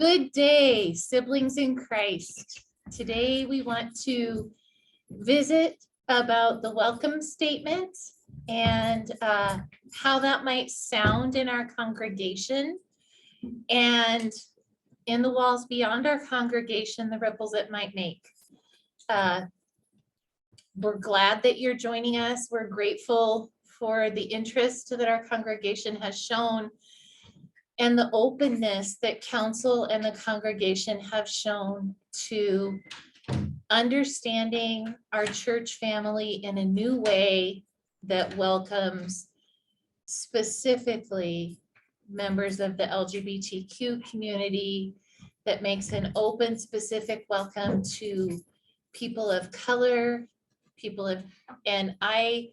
Good day, siblings in Christ. Today we want to visit about the welcome statement and how that might sound in our congregation and in the walls beyond our congregation, the ripples it might make. We're glad that you're joining us. We're grateful for the interest that our congregation has shown and the openness that council and the congregation have shown to understanding our church family in a new way that welcomes specifically members of the LGBTQ community, that makes an open, specific welcome to people of color, and I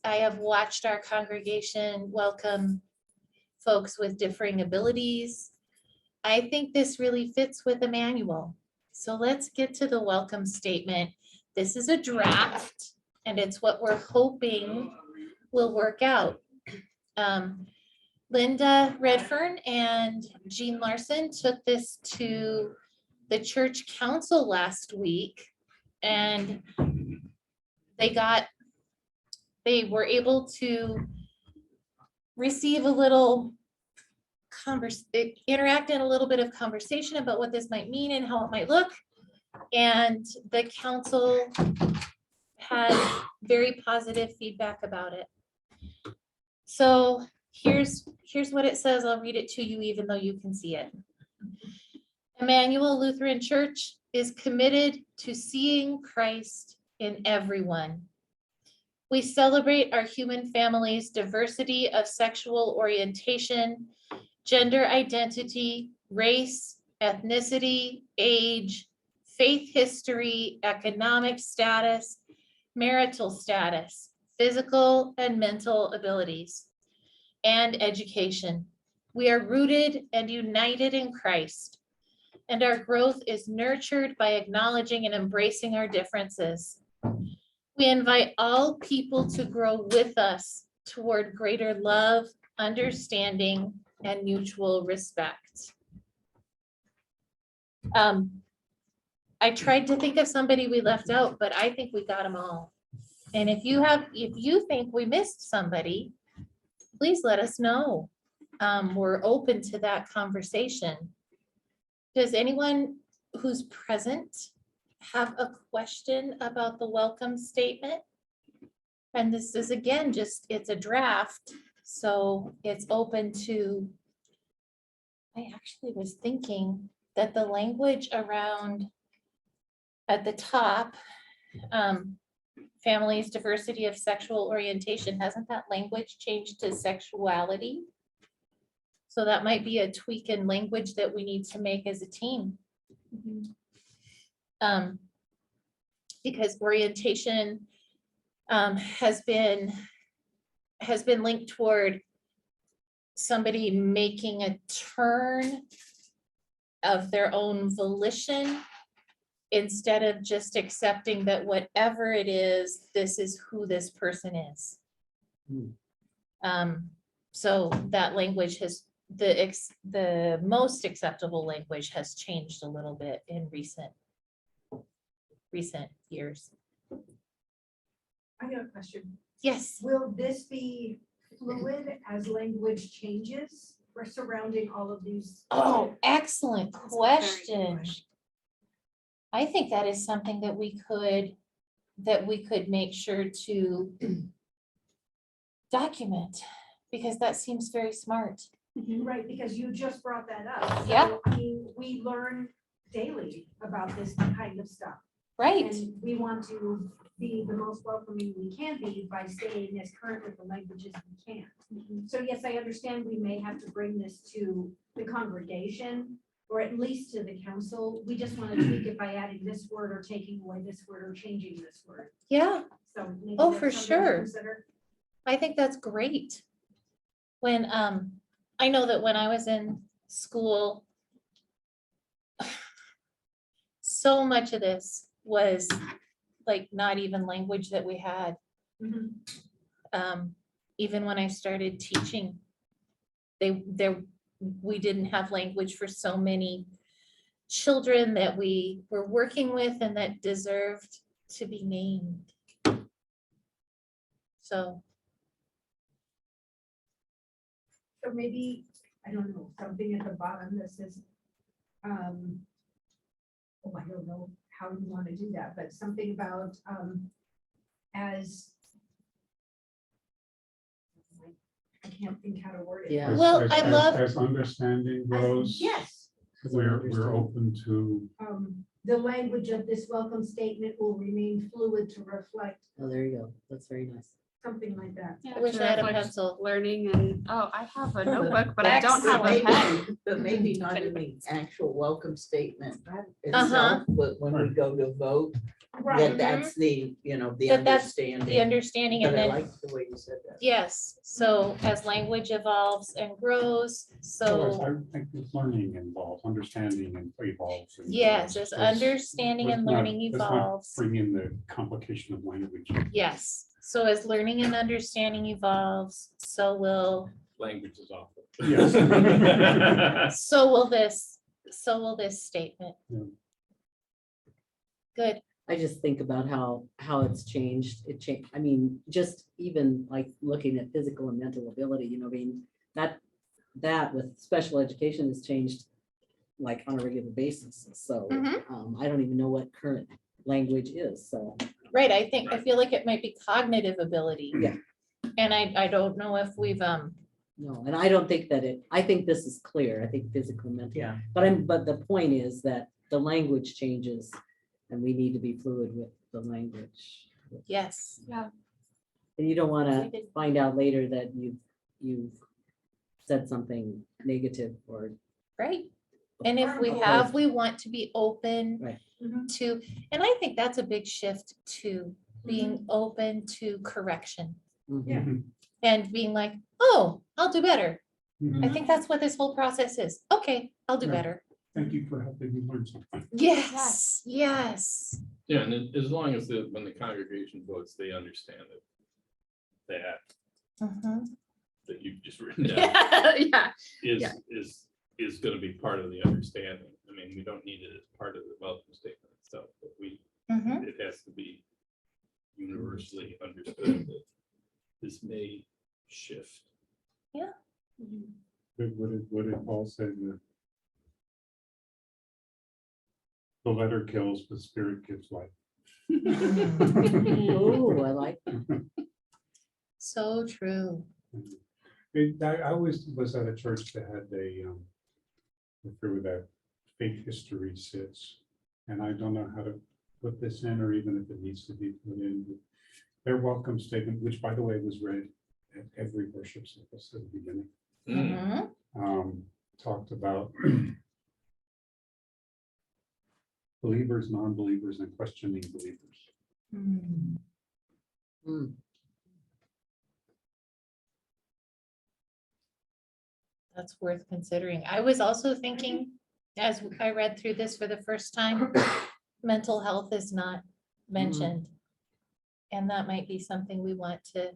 have watched our congregation welcome folks with differing abilities. I think this really fits with Immanuel. So let's get to the welcome statement. This is a draft, and it's what we're hoping will work out. Linda Redfern and Jean Larson took this to the church council last week, and they were able to receive a little interact in a little bit of conversation about what this might mean and how it might look. And the council had very positive feedback about it. So here's what it says. I'll read it to you even though you can see it. Immanuel Lutheran Church is committed to seeing Christ in everyone. We celebrate our human family's diversity of sexual orientation, gender identity, race, ethnicity, age, faith history, economic status, marital status, physical and mental abilities, and education. We are rooted and united in Christ, and our growth is nurtured by acknowledging and embracing our differences. We invite all people to grow with us toward greater love, understanding, and mutual respect. I tried to think of somebody we left out, but I think we got them all. And if you think we missed somebody, please let us know. We're open to that conversation. Does anyone who's present have a question about the welcome statement? And this is, again, it's a draft, so it's open to, I actually was thinking that the language around at the top, families, diversity of sexual orientation, hasn't that language changed to sexuality? So that might be a tweak in language that we need to make as a team. Because orientation has been linked toward somebody making a turn of their own volition instead of just accepting that whatever it is, this is who this person is. So that language has, the most acceptable language has changed a little bit in recent years. I got a question. Yes. Will this be fluid as language changes for surrounding all of these? Oh, excellent That's a very good question. question. I think that is something that we could make sure to document, because that seems very smart. Right, because you just brought that up. So, Yeah. I mean, we learn daily about this kind of stuff. Right. And we want to be the most welcoming we can be by staying as current with the languages we can. So yes, I understand we may have to bring this to the congregation or at least to the council. We just want to tweak it by adding this word or taking away this word or changing this word. Yeah, So maybe Oh, that's for something to sure. consider. I think that's great. When, I know that when I was in school, so much of this was like not even language that we had. Mhm. Even when I started teaching, we didn't have language for so many children that we were working with and that deserved to be named. So, So maybe, I don't know, something at the bottom that says, oh, I don't know how you want to do that, but something about, as, I can't think how to word it. Yeah. Well, I love- As understanding grows. Yes, We're open to, the language of this welcome statement will remain fluid to reflect Oh, there you go. That's very nice. something like that. Yeah, I wish to I had a reflect pencil. Learning and, oh, I have a notebook, but I don't have a pen. But maybe not in the actual welcome statement Uh-huh. itself, but when we go to vote, that that's the, the That that's the understanding. understanding and But I then, like the way you said that. yes, so as language evolves and grows, so, I think it's learning involves, understanding and evolves. and yes, grows. as understanding and Let's not- learning let's not evolves. Bring in the complication of language. Yes, so as learning and understanding evolves, so will, Language is awful. Yes. so will this statement. Yeah. Good, I just think about how it's changed. It changed, I mean, just even like looking at physical and mental ability, I mean, that with special education has changed like on a regular basis. So Mhm. I don't even know what current language is, so. right, I feel like it might be cognitive ability. Yeah. And I don't know if we've, No, and I don't think that I think this is clear. I think physical, mental. Yeah. But the point is that the language changes and we need to be fluid with the language. yes, And you don't want We to did. find out later that you've said something negative or. right. And if we Okay. have, we want to be open Right. to, and I think that's a big shift to being open to correction Yeah. Mhm. and being like, oh, I'll do better. I Mhm. think that's what this whole process is. Okay, I'll do Right. better. Thank you for helping me learn something. Yes, yes. Yeah, and as long as when the congregation votes, they understand that Mhm. that you've just written down Yeah, is, Yeah. is gonna be part of the understanding. I mean, we don't need it as part of the welcome statement itself, but Mhm. it has to be universally understood that this may shift. What did Paul say? The letter kills, the spirit gives life. Oh, I like, So true. I always was at a church that had where that faith history sits. And I don't know how to put this in, or even if it needs to be put in. But their welcome statement, which by the way was read at every worship service at the beginning, Mm. Mhm. talked about believers, non-believers, and questioning believers. Mm. mm, That's worth considering. I was also thinking, as I read through this for the first time, mental health is not mentioned. And that might be something we want to,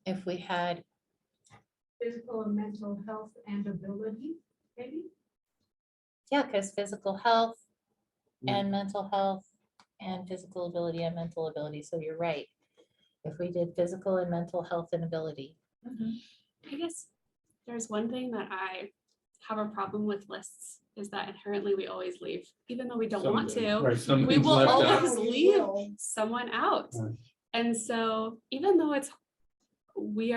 if we had, Physical and mental health and ability, maybe? yeah, because physical health Mm. and mental health and physical ability and mental ability. So you're right. If we did physical and mental health and ability. I guess there's one thing that I have a problem with lists is that inherently we always leave, even though we don't want Something. to. Right. We Something's will left out. always leave someone out. Right. And so even though we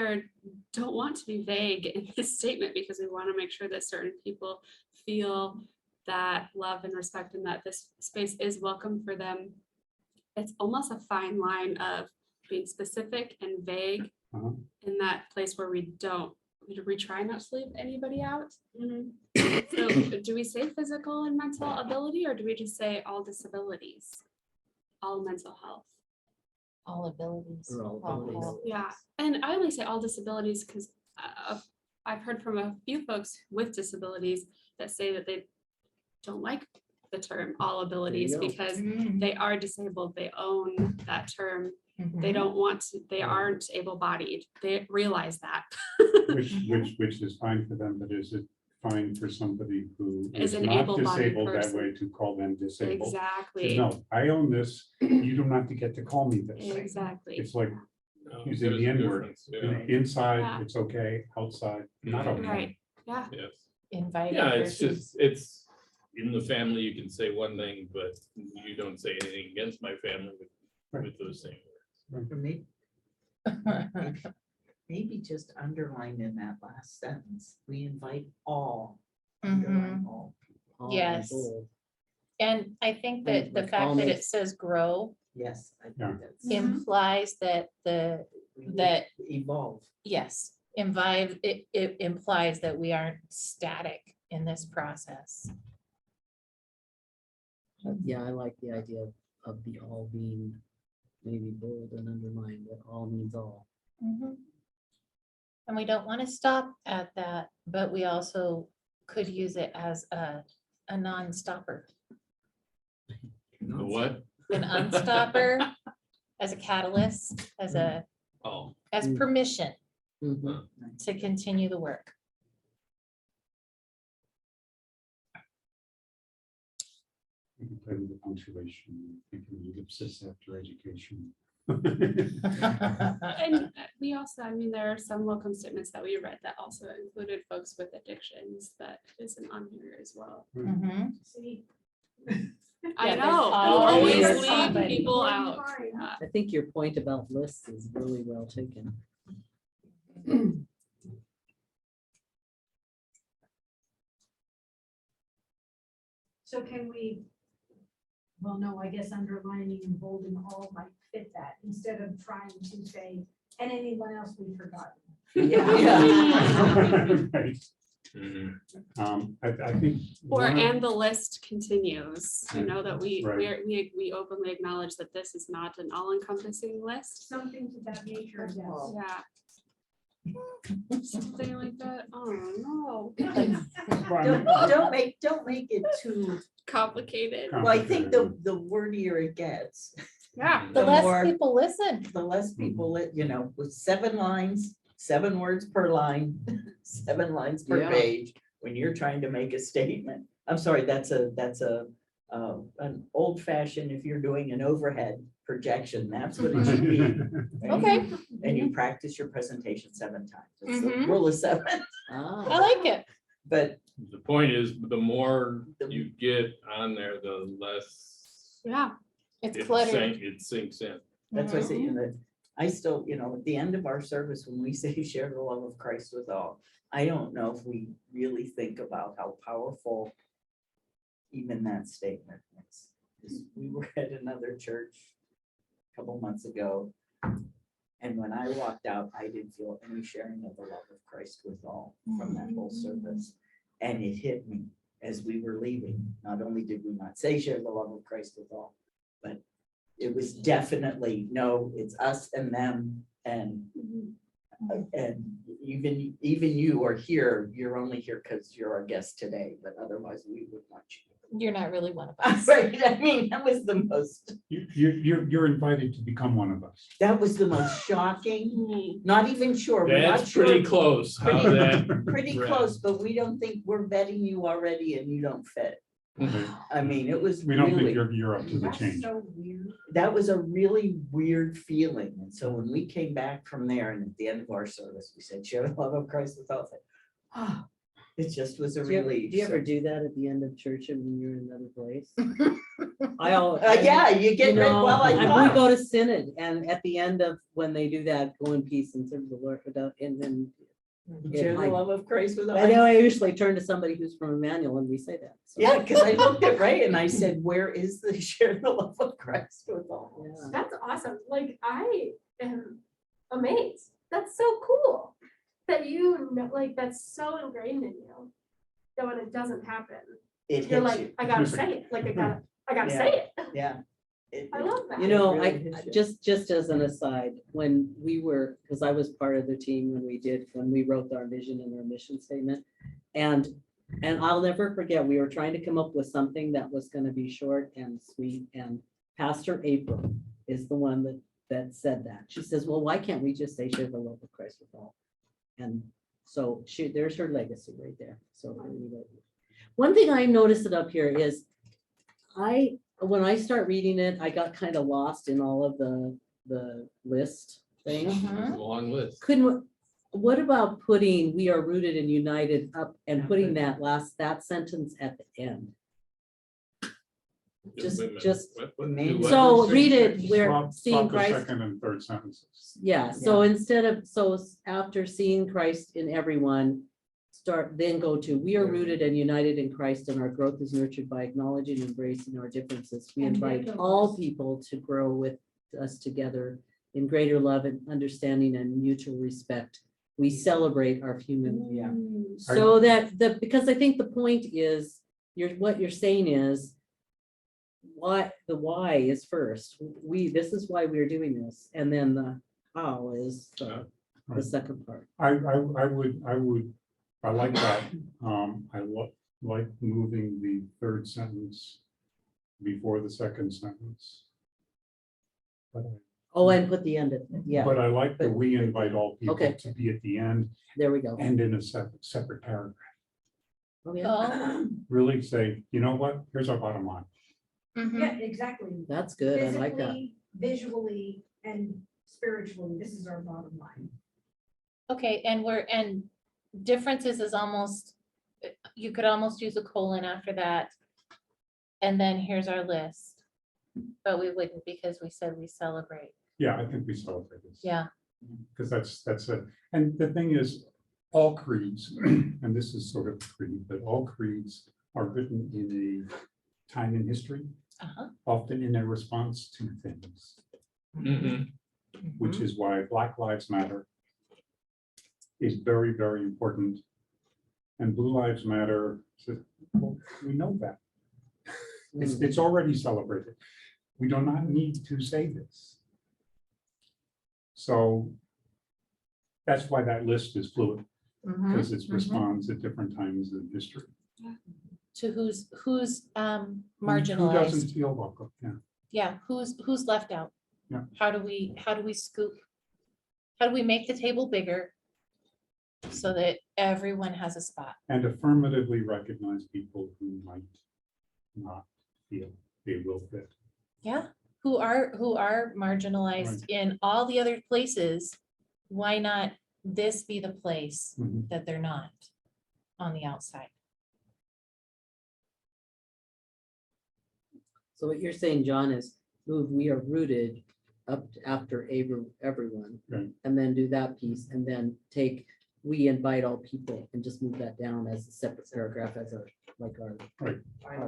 don't want to be vague in this statement because we want to make sure that certain people feel that love and respect and that this space is welcome for them. It's almost a fine line of being specific and vague Uh-huh. in that place where we try not to leave anybody out. So do we say physical and mental ability, or do we just say all disabilities? All mental health? All abilities. Or all All abilities. health. Yeah, and I only say all disabilities because I've heard from a few folks with disabilities that say that they don't like the term all abilities go. because they are disabled, they own that term. They don't want to, they aren't able-bodied. They realize that. Which is fine for them, but is it fine for somebody who Is is an not able-bodied disabled that person. way to call them disabled? Say, Exactly, no, I own this, you don't have to get to call me this. exactly. It's like No, using there's the a N word. difference, yeah. Inside, Yeah. it's okay, outside, not Mhm. okay. Right, yeah. Yes. Invited Yeah, it's versus. just, it's in the family, you can say one thing, but you don't say anything against my family with those same words. For me, maybe just underline in that last sentence, we invite all. Underline all. all Yes. bold. And I think that And the like fact all that it makes- says grow Yes, I Yeah. think that's. implies that we would that- Evolve. yes, it implies that we aren't static in this process. Yeah, I like the idea of the all being maybe bold and underlined, that all means all. Mhm. And we don't want to stop at that, but we also could use it as a non-stopper, The what? an unstopper, as a catalyst, as Oh, Mm. permission Mhm. to continue the work. You can play with the punctuation, you can ellipsis after education. And we also, I mean, there are some welcome statements that we read that also included folks with addictions that isn't on here as well. Mhm. See. I Yeah, know, there's you always always leave somebody. people Or out. fine. Yeah. I think your point about lists is really well taken. So can we, well, no, I guess underlining and bolding all might fit that instead of trying to say, and anyone else we've forgotten. Right. mhm. I think. Or, one of- and the list continues, you know, that we Right. we openly acknowledge that this is not an all-encompassing list. Something to that nature, yes. Yeah. Something like that, oh no, Don't make it too, complicated, well, I think the wordier it gets, yeah. The The less more- people listen. the less people, with 7 lines, 7 words per line, 7 lines per Yeah. page, when you're trying to make a statement. I'm sorry, that's an old fashioned, if you're doing an overhead projection, that's what it should be. right? Okay, And you practice your presentation 7 times. It's the Mhm. rule of 7, I Ah, like it. but The point is, the more you get on there, the less Yeah, It's it cluttered. sinks in. that's why I say, that I still, at the end of our service, when we say share the love of Christ with all, I don't know if we really think about how powerful even that statement is. 'Cause we were at another church a couple months ago, and when I walked out, I didn't feel any sharing of the love of Christ with all from that whole service. And it hit me as we were leaving. Not only did we not say share the love of Christ with all, but it was definitely, no, it's us and them, and even you are here, you're only here because you're our guest today, but otherwise we would want you. You're not really one of us. Right, I mean, that was the most You're invited to become one of us. shocking, Mhm. not even sure. we're not That's sure- pretty close, how that. Pretty read. close, but we don't think we're vetting you already and you don't fit. I mean, it was We don't think really, you're up to the That's change. so weird. that was a really weird feeling. And so when we came back from there and at the end of our service, we said, share the love of Christ with all. Ah, it just was a do you ever- relief. do you ever So- do that at the end of church and when you're in another place? I always. Yeah, you get, well, I and we thought, go to synod, and at the end of, when they do that, go in peace and serve the Lord, and then. share the love of Christ with all. I know I usually turn to somebody who's from Immanuel and we say that. so. Yeah, because I looked at Ray and I said, where is the share the love of Christ with all? Yeah. That's awesome. Like, I am amazed. That's so cool that you know, like, that's so ingrained in you that when it doesn't happen, It you're hits you, like, I gotta say it. Like, I gotta say it. yeah. It- I love that. You know, really I, hits you. just as an aside, when we were, because I was part of the team when we wrote our vision and our mission statement. And I'll never forget, we were trying to come up with something that was gonna be short and sweet, and Pastor April is the one that that said that. She says, well, why can't we just say share the love of Christ with all? And so there's her legacy right there. So anyway. One thing I noticed it up here is when I start reading it, I got kind of lost in all of the list thing. It's a long list. What about putting "we are rooted and united" up and putting that sentence at the end? Just- Wait a minute. just- What Maybe- do what? So read it Swap- where seeing swap the Christ. Second and third sentences. Yeah, so instead of, after seeing Christ in everyone, then go to, we are rooted and united in Christ, and our growth is nurtured by acknowledging and embracing our differences. We And invite victimless. all people to grow with us together in greater love and understanding and mutual respect. We celebrate our human, Yeah. so that because I think the point is, what you're saying is, the why is first. This is why we're doing this, and then the how is the second part. I like that. Like moving the third sentence before the second sentence. But Oh, and put the end at, yeah, But I like the "we invite all people" Okay. to be at the end there we go. and in a separate paragraph. Oh, yeah, Oh, Really say, you know what, here's our bottom line. mhm. Yeah, exactly. that's good. I like that. Physically, visually, and spiritually, this is our bottom line. Okay, and differences is almost, you could almost use a colon after that. And then here's our list. But we wouldn't, because we said we celebrate. Yeah, I think we celebrate this. Yeah, Because that's it. And the thing is, all creeds, and this is sort of a creed, but all creeds are written in a time in history, uh-huh. often in a response to things, Mhm. which is why Black Lives Matter is very, very important. And Blue Lives Matter, well, we know that. It's already celebrated. We do not need to say this. So that's why that list is fluid, because it responds at different times in history. To who's Who doesn't marginalized? feel welcome? Yeah. Yeah, who's left out? Yeah. How do we scoop? How do we make the table bigger? So that everyone has a spot? And affirmatively recognize people who might not feel they will fit. Yeah, who are marginalized in all the other places. Why not this be the place Mhm. that they're not on the outside? So what you're saying, John, is move "we are rooted" up to after everyone, Right. and then do that piece, and then take "we invite all people" and just move that down as a separate paragraph as our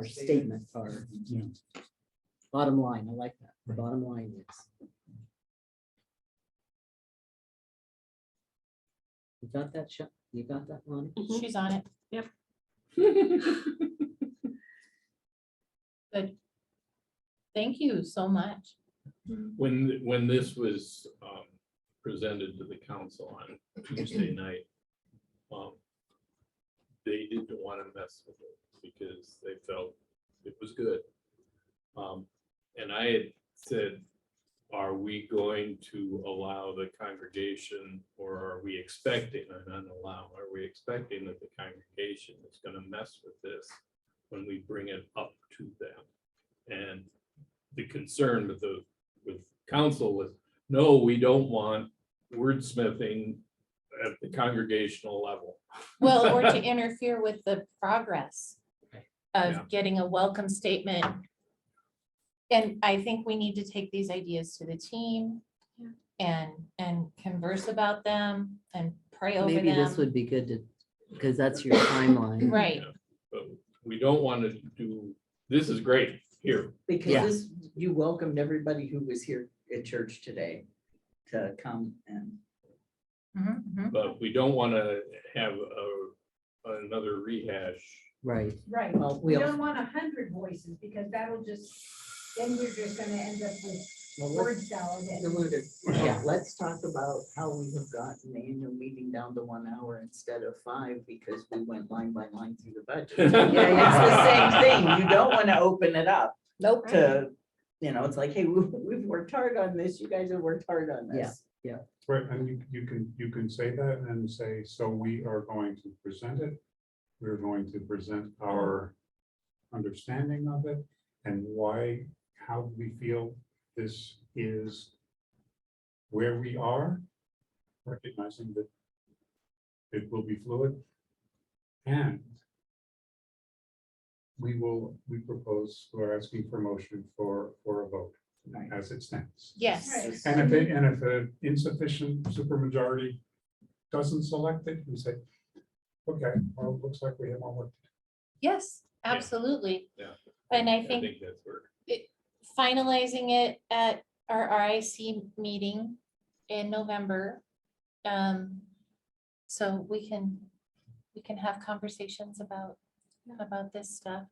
statement, our Yeah. bottom line. I like that. The bottom line is. You got that, You got that, Lonnie? Mhm. She's on it. Yep. Good. Thank you so much. When this was presented to the council on Tuesday night, they didn't want to mess with it because they felt it was good. And I had said, are we going to allow the congregation, or are we expecting, and unallow, are we expecting that the congregation is going to mess with this when we bring it up to them? And the concern with council was, no, we don't want wordsmithing at the congregational level. Well, or to interfere with the progress Yeah. of getting a welcome statement. And I think we need to take these ideas to the team and converse about them and pray over Maybe this them. would be good to, because that's your timeline. Right, Yeah, but we don't want to do, this is great here. Because Yeah. you welcomed everybody who was here at church today to come and. Mhm, mhm. But we don't want to have another rehash. Right. Right. Well, We we don't want 100 voices because that'll just, then we're just gonna end up with Well, word salad. Yeah, let's talk about how we have gotten the annual meeting down to 1 hour instead of 5 because we went line by line through the budget. Yeah, It's the same thing. You don't want to open it up Nope. to You know, it's like, hey, we've worked hard on this. You guys have worked hard on this. Right, and you can say that and say, so we are going to present it. We're going to present our understanding of it and why, how we feel this is where we are, recognizing that it will be fluid. And we propose, we're asking for motion for a vote Right. as it stands. Yes, Right. And if an insufficient supermajority doesn't select it, we say, okay, well, it looks like we have more work. yes, Yeah. absolutely. Yeah. And I I think think that's where. finalizing it at our RIC meeting in November. So we can have conversations about this stuff.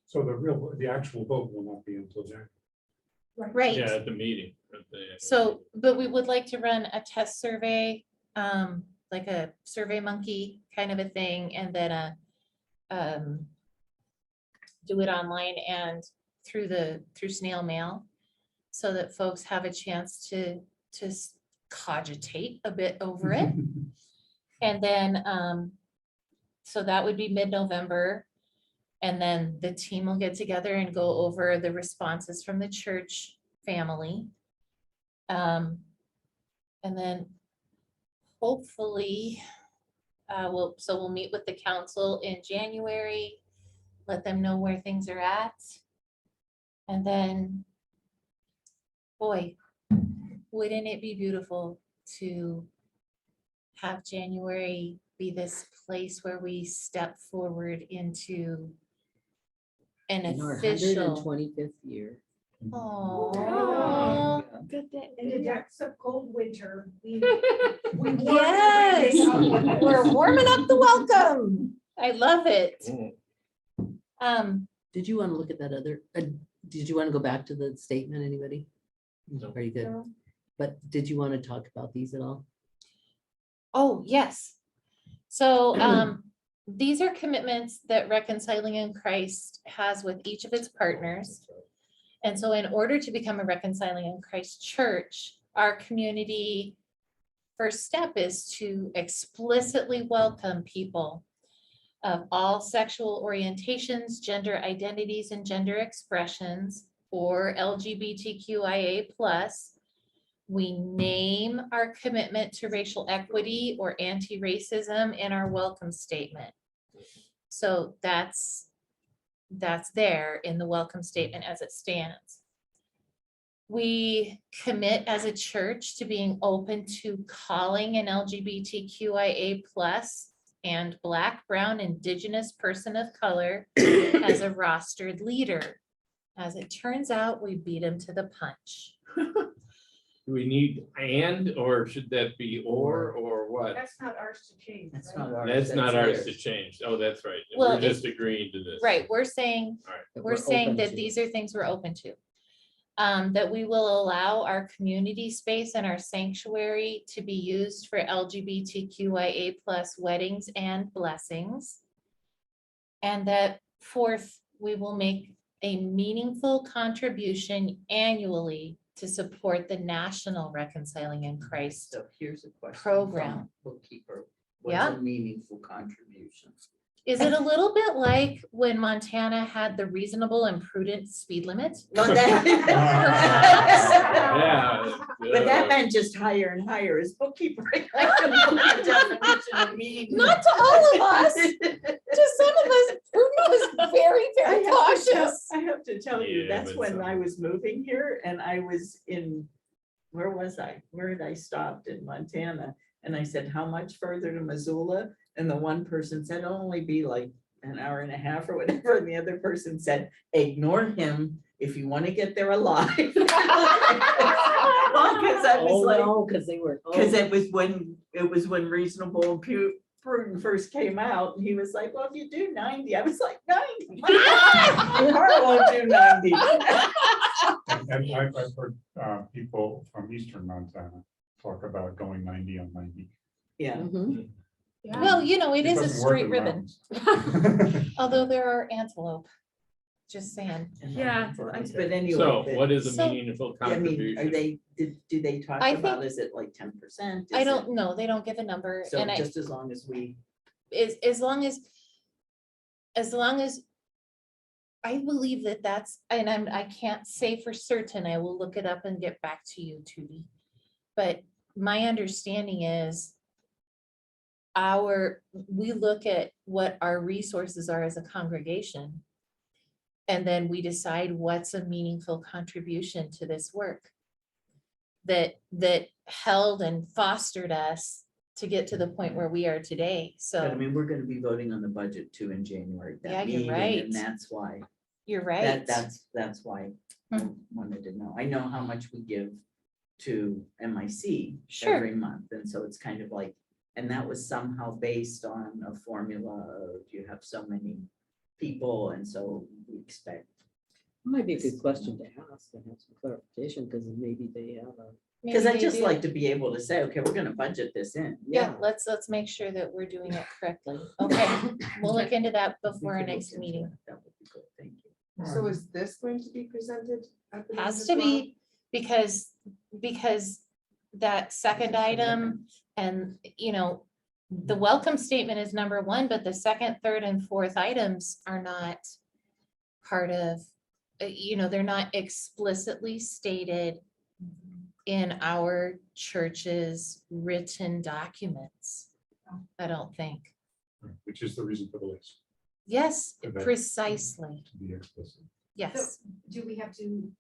So the actual vote will not be until January. Right. Yeah, at the meeting. So, but we would like to run a test survey, like a Survey Monkey kind of a thing, and then do it online and through snail mail, so that folks have a chance to cogitate a bit over it. And then, so that would be mid-November. And then the team will get together and go over the responses from the church family. And then hopefully, we'll meet with the council in January, let them know where things are at. And then, boy, wouldn't it be beautiful to have January be this place where we step forward into an In our official. 125th year. Oh, Good day. In the depths of cold winter, we yes, we're warming up the welcome. I love it. Did you want to look at that other, did you want to go back to the statement, anybody? No. Are you good? But did you want to talk about these at all? Oh, yes. So these are commitments that Reconciling in Christ has with each of its partners. And so in order to become a Reconciling in Christ church, our community first step is to explicitly welcome people of all sexual orientations, gender identities, and gender expressions, or LGBTQIA+. We name our commitment to racial equity or anti-racism in our welcome statement. So that's there in the welcome statement as it stands. We commit as a church to being open to calling an LGBTQIA+ and Black, Brown, Indigenous person of color as a rostered leader. As it turns out, we beat him to the punch. Do we need or should that be or what? That's not ours to change. That's right? not ours. That's not ours to theirs. change. Oh, that's right. Well, We're just agreeing to this. Right, we're saying, All right. That we're saying open that to? these are things we're open to. That we will allow our community space and our sanctuary to be used for LGBTQIA+ weddings and blessings. And that fourth, we will make a meaningful contribution annually to support the National Reconciling in Christ. So here's a question. Program. from Bookkeeper. What's Yeah. a meaningful contribution? Is it a little bit like when Montana had the reasonable and prudent speed limit? No, that- Yeah. But that meant just higher and higher as bookkeeper. Not to all of us. To some of us, prudent was very, very cautious. I have to tell you, Yeah, that's but when some- I was moving here and I was in, where was I? Where had I stopped in Montana? And I said, how much further to Missoula? And the one person said, "It'll only be like an hour and a half or whatever. And the other person said, ignore him if you want to get there alive. Well, because I was like, no, because they were. because it was when reasonable and prudent first came out, and he was like, well, if you do 90, I was like, 90. My car won't do 90. And I've heard people from eastern Montana talk about going 90 on 90. Yeah. Mhm. Yeah. Well, you know, it is a doesn't work straight in ribbon, mountains. although there are antelope. just saying. Yeah, But anyway. So but- what is a So- meaningful I mean, are contribution? they, do they talk I about, think- is it like 10%? I Is don't it- know, they don't give a number, So and I, just as long as we, as long as I believe that that's, and I can't say for certain, I will look it up and get back to you, Tootie. But my understanding is we look at what our resources are as a congregation. And then we decide what's a meaningful contribution to this work. That held and fostered us to get to the point where we are today, but I so mean, we're gonna be voting on the budget too in January. that Yeah, you're meeting, right. And that's why, you're right. that's why I Hmm. wanted to know. I know how much we give to MIC Sure. every month, and so it's kind of like, and that was somehow based on a formula of you have so many people, and so we expect. Might be a good question to ask and have some clarification, because maybe they have a. Because Maybe I they just do. like to be able to say, okay, we're gonna budget this in. Yeah, let's make sure that we're doing it correctly. Okay, we'll look into that We before our could look next into meeting. that. That would be good, thank you. So is this going to be presented at the? meeting Has as to well? be, because that second item and, the welcome statement is number one, but the second, third, and fourth items are not part of, they're not explicitly stated in our church's written documents. I don't think. Which is the reason for the list, Yes, Okay. precisely. to be explicit. Yes. Do we have to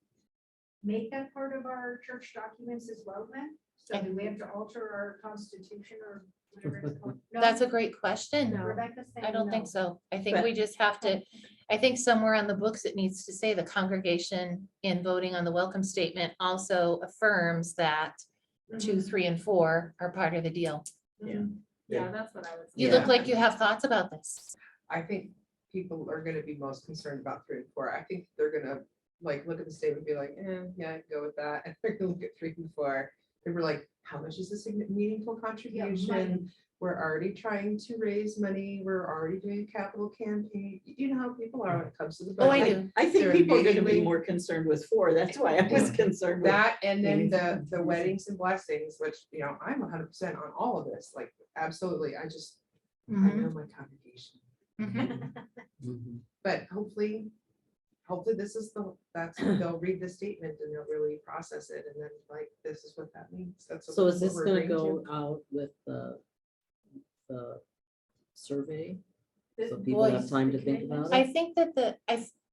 make that part of our church documents as well then? So do we have to alter our constitution or whatever it's called? No? That's a great question. Rebecca's saying I don't think no. so. I think But- we just have to, I think somewhere on the books, it needs to say the congregation in voting on the welcome statement also affirms that 2, 3, and 4 are part of the deal. yeah, that's what I was. You look Yeah. like you have thoughts about this. I think people are gonna be most concerned about 3 and 4. I think they're gonna like look at the statement and be like, yeah, I'd go with that. And they're gonna look at 3 and 4. They were like, how much is this a meaningful contribution? We're already trying to raise money. We're already doing a capital campaign. You know how people are when it comes to the Oh, I budget. do. I think They're people are gonna be immediately- more concerned with 4, that's why I was concerned with. That and then the meaningful weddings and blessings, which, I'm 100% on all of this, like, absolutely. I Mhm, know my congregation. mhm. But hopefully this is they'll read the statement and they'll really process it and then like, this is what that means. That's So is what this we're gonna agreeing go out with the survey? This So people have voice, time to the think commitment. about I it? think that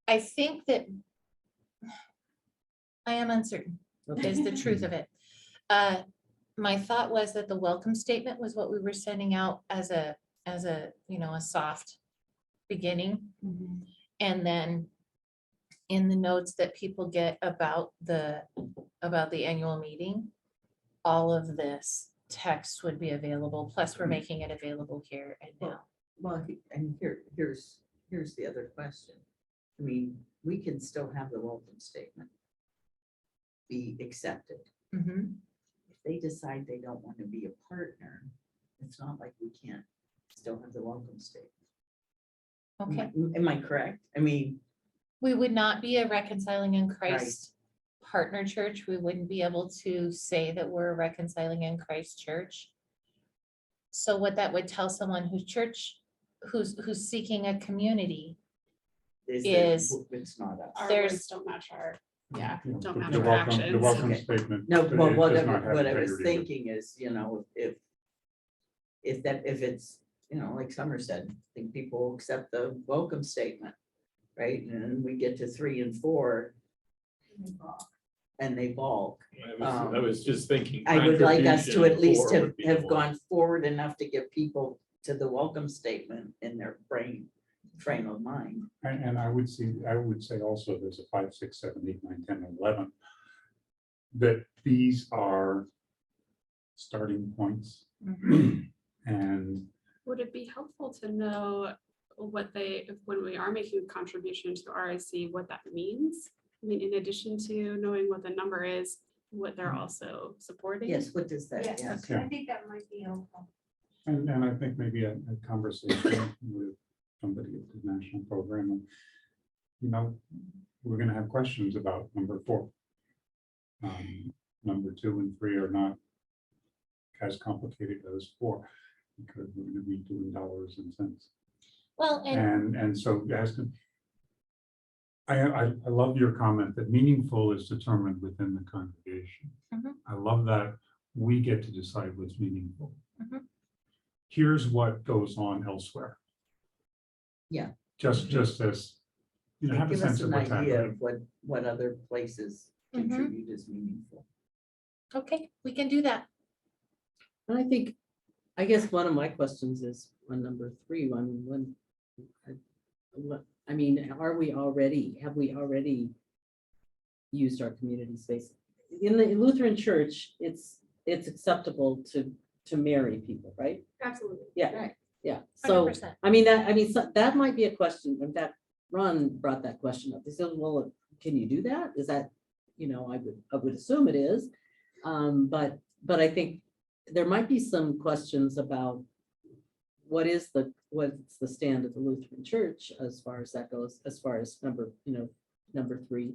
I think that I am uncertain Okay. is the truth of it. My thought was that the welcome statement was what we were sending out as a, a soft beginning. And then in the notes that people get about the annual meeting, all of this text would be available, plus we're making it available here and now. Well, and here's the other question. I mean, we can still have the welcome statement be accepted. Mhm. If they decide they don't want to be a partner, it's not like we can't still have the welcome statement. Okay, Am I correct? I mean, we would not be a Reconciling in Christ partner church. We wouldn't be able to say that we're a Reconciling in Christ church. So what that would tell someone who's seeking a community, it's not us. Our There's- words don't match our, yeah, You know, don't the- match the our welcome- actions. The welcome Okay. statement. No, it but does what not have I was integrity with it. thinking is, if it's, like Summer said, I think people will accept the welcome statement, right? And then we get to 3 and 4 and they balk. I was just thinking. I would like us to at least contribution have, would be have more. gone forward enough to get people to the welcome statement in their frame of mind. And I would say also there's a 5, 6, 7, 8, 9, 10, and 11. That these are starting points. And Would it be helpful to know when we are making a contribution to RIC, what that means? I mean, in addition to knowing what the number is, what they're also supporting? Yes, what does that? Yes, Yes. I think that might be helpful. And I think maybe a conversation with somebody at the national program. you know, we're gonna have questions about number 4. Number 2 and 3 are not as complicated as 4, because we're gonna be doing dollars and cents. Well, and And so as to, I love your comment that meaningful is determined within the congregation. Mhm. I love that we get to decide what's meaningful. Mhm. Here's what goes on elsewhere. Yeah. Just as, you know, have a Give us sense of an what's idea happening. of what other places Mhm. contribute as meaningful. okay, we can do that. And I think, I guess one of my questions is on number 3, I mean, have we already used our community space? In the Lutheran Church, it's acceptable to marry people, right? Absolutely. Yeah, Right. yeah. So, 100%. that might be a question. In fact, Ron brought that question up. He said, well, can you do that? Is that, I would assume it is. But I think there might be some questions about what's the stand of the Lutheran Church as far as that goes, as far as number 3.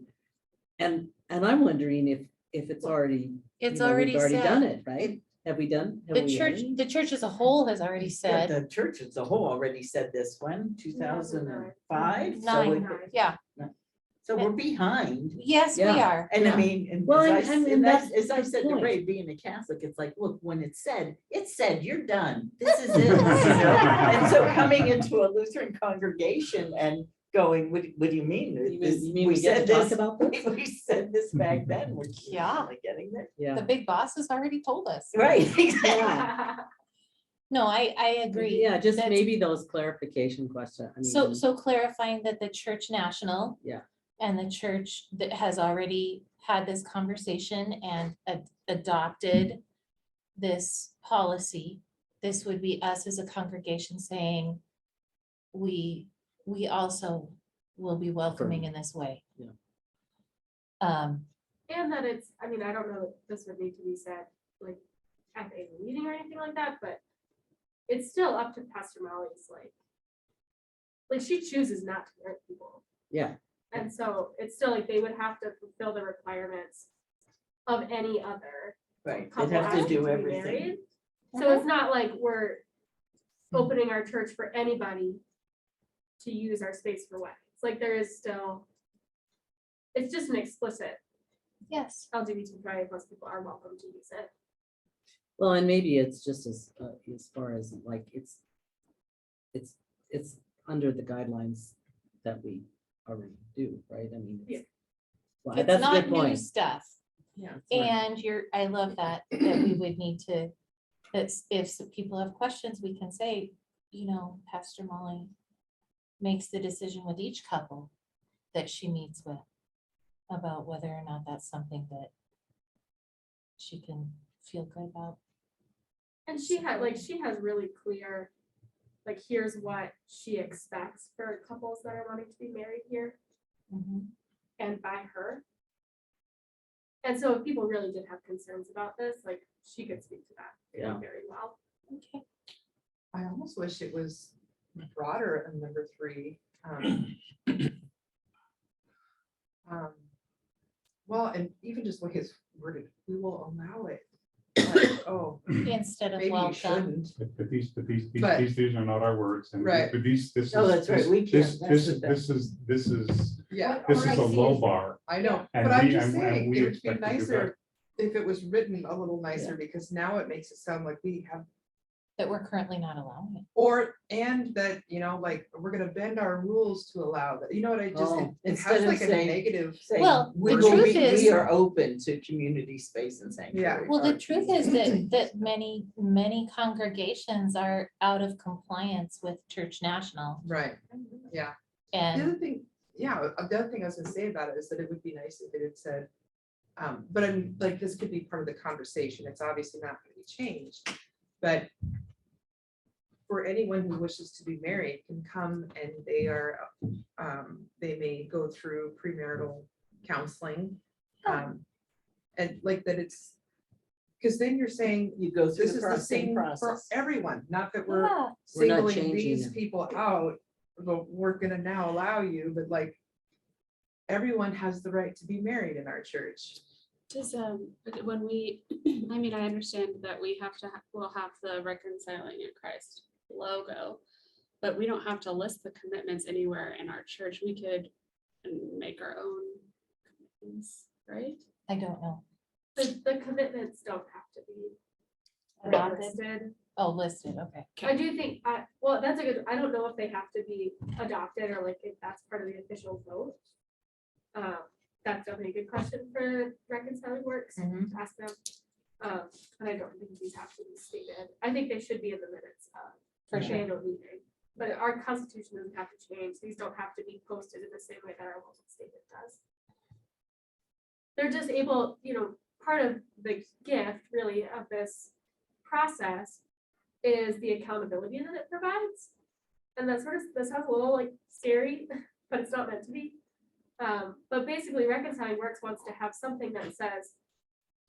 And I'm wondering if it's already, It's we've already done said, it, right? Have we done? have the we church, already? the church as a whole has already Yeah, said. the church as a whole already said this when, 2005? So 9, yeah, So we're behind. yes, we Yeah. are. And Yeah. I mean, and Well, as and that's as I the said to point. Ray, being a Catholic, it's like, look, when it's said, you're done. This is it. You know? And so coming into a Lutheran congregation and going, what do you mean? You mean we get to talk about this? We said this back then, we're Yeah. finally getting there. The Yeah. big boss has already told us. Right, exactly. Yeah. No, I agree. Yeah, just That's- maybe those clarification questions. I mean, So clarifying that the church national. Yeah. And the church that has already had this conversation and adopted this policy. This would be us as a congregation saying, we also will be welcoming in this way. Yeah. And that it's, I mean, I don't know that this would need to be said like at a meeting or anything like that, but it's still up to Pastor Molly's like she chooses not to marry people. Yeah. And so it's still like they would have to fulfill the requirements of any other Right, couple they'd have to asking do be everything. married. So it's not like we're opening our church for anybody to use our space for weddings. Like there is still, it's just an explicit Yes. LGBTQIA plus people are welcome to use it. Well, and maybe it's just as far as like, it's under the guidelines that we already do, right? I mean, Yeah. well, It's that's a not good new point. stuff. Yeah. And I love that we would need to, if some people have questions, we can say, Pastor Molly makes the decision with each couple that she meets with about whether or not that's something that she can feel good about. And she has really clear, like, here's what she expects for couples that are wanting to be married here Mhm. and by her. And so if people really did have concerns about this, like, she could speak to that Yeah. very well. Okay. I almost wish it was broader on number 3. Well, and even just like it's worded, we will allow it. Like, oh, Instead of maybe you welcome. shouldn't. But these But- are not our words. And Right. but this is. Oh, that's right, we this- can't This mess is, with this is, this is, Yeah, this is a Alright. low bar. I know, And but I'm we- just and saying, we it would be expect to do nicer if it was written a little nicer, because now it makes it sound like we have, That we're currently not allowing it. and that, like, we're gonna bend our rules to allow that, you know what, I just, Oh, it instead has of like a saying- negative. Saying, Well, we the will truth be- is- We are open to community space and sanctuary. Well, the Or- truth is that many congregations are out of compliance with Church National. Right, yeah. The And other thing, the other thing I was gonna say about it is that it would be nice if it had said, but I mean, like, this could be part of the conversation, it's obviously not gonna be changed, but for anyone who wishes to be married can come and they may go through premarital counseling. And like that it's, because then you're saying, You go through this the is the same same for process. everyone, not that we're yeah, We're not singling changing these it. people out, but we're gonna now allow you, but like, everyone has the right to be married in our church. Does, when we, I mean, I understand that we have to, we'll have the Reconciling in Christ logo, but we don't have to list the commitments anywhere in our church. We could make our own commitments, right? I don't know. The commitments don't have to be Adopted? listed. Oh, listed, okay. I do think, well, that's a good, I don't know if they have to be adopted or like if that's part of the official vote. That's definitely a good question for Reconciling Works, to ask them. And I don't think these have to be stated. I think they should be in the minutes For of the sure. annual meeting. But our constitution doesn't have to change. These don't have to be posted in the same way that our local statement does. They're just able, part of the gift really of this process is the accountability that it provides. And that sounds a little like scary, but it's not meant to be. But basically Reconciling Works wants to have something that says,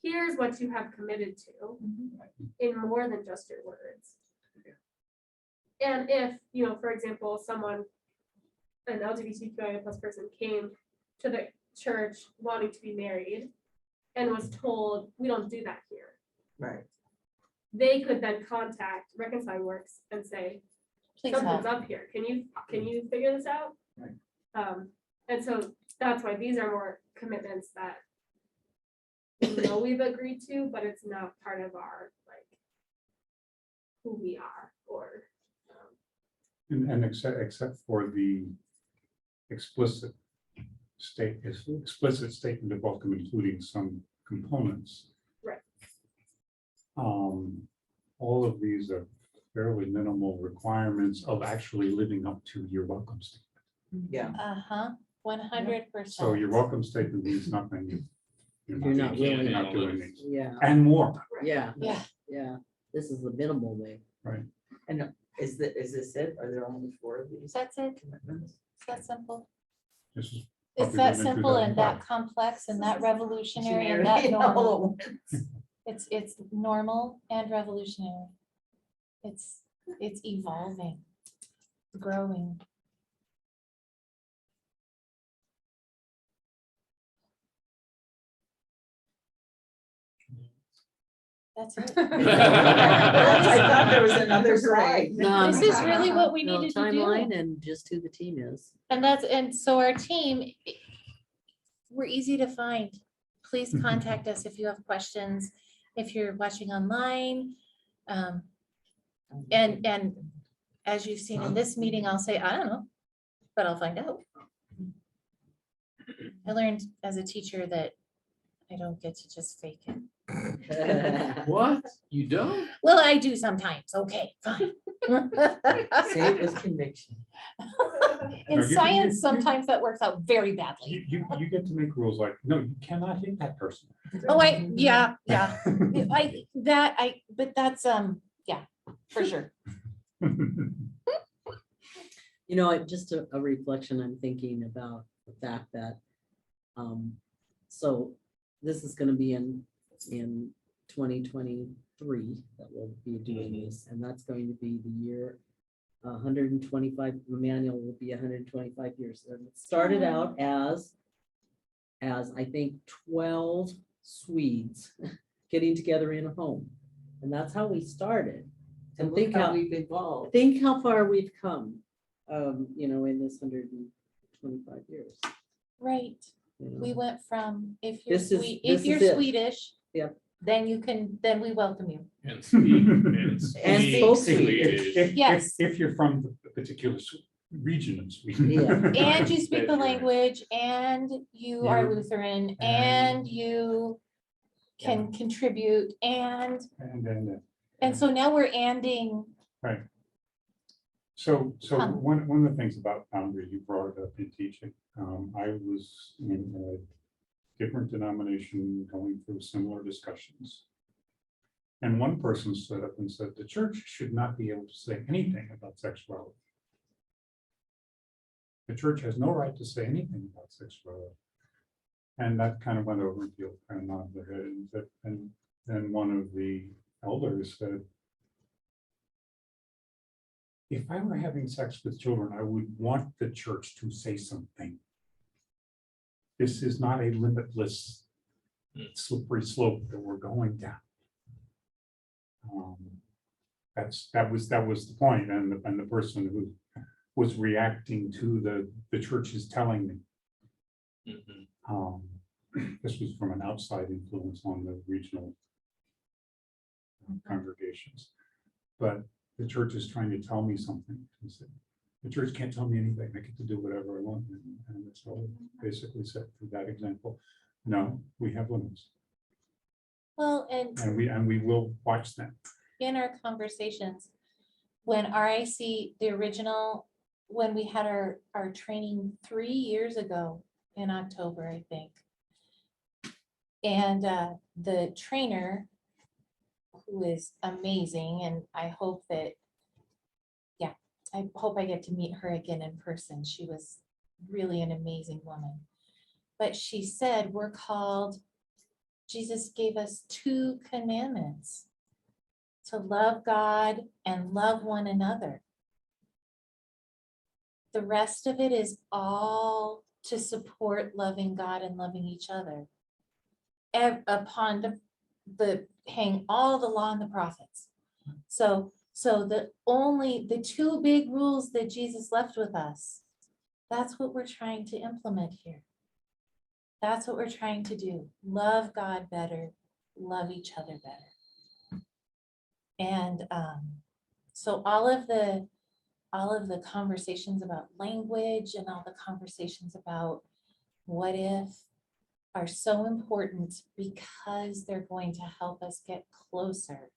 here's what you have committed to in more than just your words. And if, for example, an LGBTQIA+ person came to the church wanting to be married and was told, we don't do that here. Right. They could then contact Reconciling Works and say, Please something's help. up here. Can you figure this out? Right. And so that's why these are more commitments that we know we've agreed to, but it's not part of our, who we are, or. And except for the explicit statement of welcome, including some components. Right. All of these are fairly minimal requirements of actually living up to your welcome statement. Yeah. 100%. So your welcome statement means nothing. You're not You can't willing. Not handle doing it. these, Yeah, and more. yeah, Yeah, yeah. This is the minimal way. And is this it? Are there only 4 of these that's it. commitments? It's that simple. This is It's probably that written in simple and that 2005. complex and that revolutionary and that All normal. at once. It's normal and revolutionary. It's evolving, growing. That's it. I thought there was another slide. No, This is really what we no, needed to timeline do. and just who the team is. And so our team, we're easy to find. Please contact us if you have questions, if you're watching online. And as you've seen in this meeting, I'll say, I don't know, but I'll find out. I learned as a teacher that I don't get to just fake it. What? You don't? Well, I do sometimes. Okay, fine. Say it with conviction. In No, you- science, sometimes that works out very badly. You get to make rules like, no, you cannot hit that person. Oh, yeah. But that's, yeah, for sure. You know, just a reflection, I'm thinking about the fact that, so this is gonna be in 2023 that we'll be doing this, and that's going to be the year 125, Immanuel will be 125 years. And it started out as I think 12 Swedes getting together in a home. And that's how we started. And think how we've evolved. think how far we've come, in this 125 years. Right. you know. We went from, if you're This is- Swe- this if you're is it. Swedish. Yep. Then we welcome you. And speak, and And speak spoke Swedish. Yes. If you're from the particular region of Sweden. Yeah. And you speak the That's right. language, and you are You- Lutheran, and- and you can contribute, and so now we're anding. Right. So Come. one of the things about boundary, you brought it up in teaching. I was in a different denomination going through similar discussions. And one person stood up and said, the church should not be able to say anything about sexuality. The church has no right to say anything about sexuality. And that kind of went over and Field kind of nodded their head and said, and then one of the elders said, if I were having sex with children, I would want the church to say something. this is not a limitless slippery slope that we're going down. That was the point, and the person who was reacting to the churches telling me. Mhm. This was from an outside influence on the regional congregations. But the church is trying to tell me something. He said, the church can't tell me anything. I get to do whatever I want. And so basically said through that example, no, we have limits. Well, and And we will watch them. in our conversations, when RIC, the original, when we had our training 3 years ago in October, I think. And the trainer, who is amazing, and I hope that, yeah, I hope I get to meet her again in person. She was really an amazing woman. But she said, we're called, Jesus gave us 2 commandments: to love God and love one another. The rest of it is all to support loving God and loving each other. Upon the hang all the law and the prophets. So the 2 big rules that Jesus left with us, that's what we're trying to implement here. That's what we're trying to do. Love God better, love each other better. And so all of the conversations about language and all the conversations about what if are so important because they're going to help us get closer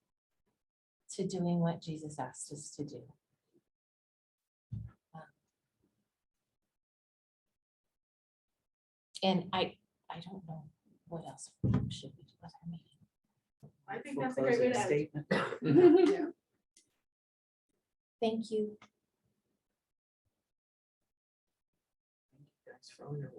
to doing what Jesus asked us to do. And I don't know what else should we do with our meeting. I think For that's a great way closing to end. statement. Thank you. Thank you guys for all your